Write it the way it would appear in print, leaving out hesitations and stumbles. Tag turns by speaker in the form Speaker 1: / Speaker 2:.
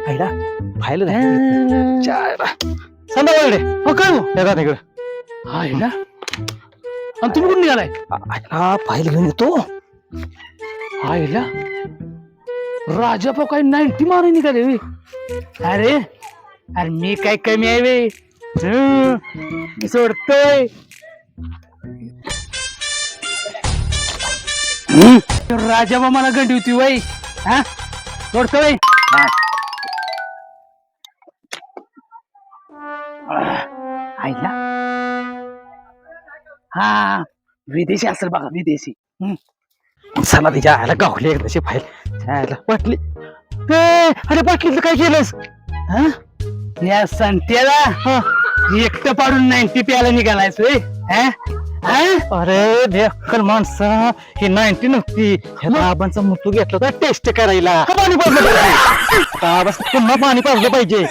Speaker 1: आईला फाईल संध्याकाळी हो काय येतात इकडे
Speaker 2: आईला आणि तुम्ही कुठून निघालाय
Speaker 1: आईला फाईल घेऊन येतो
Speaker 2: आईला राजा भाऊ काय 90 मारून निघाले वे अरे अरे मी काय कमी आहे वे मी सोडतोय राजा भाऊ मला गंडी होती वय हा सोडतोय आईला हा विदेशी असेल बघा विदेशी
Speaker 1: चला तिच्या आयला गावली एकदाची फाईल आयला पाटली अरे पाटली काय केलंस
Speaker 2: हा? या संत्याला एकटं पाडून 90 प्यायला निघालायस होय हा? हा?
Speaker 1: अरे ढेकल माणसं ही 90 नव्हती बाबांचा मुतू घेतला होता टेस्ट करायला पाणी पाजलं पाहिजे बस पुन्हा पाणी पाजलं पाहिजे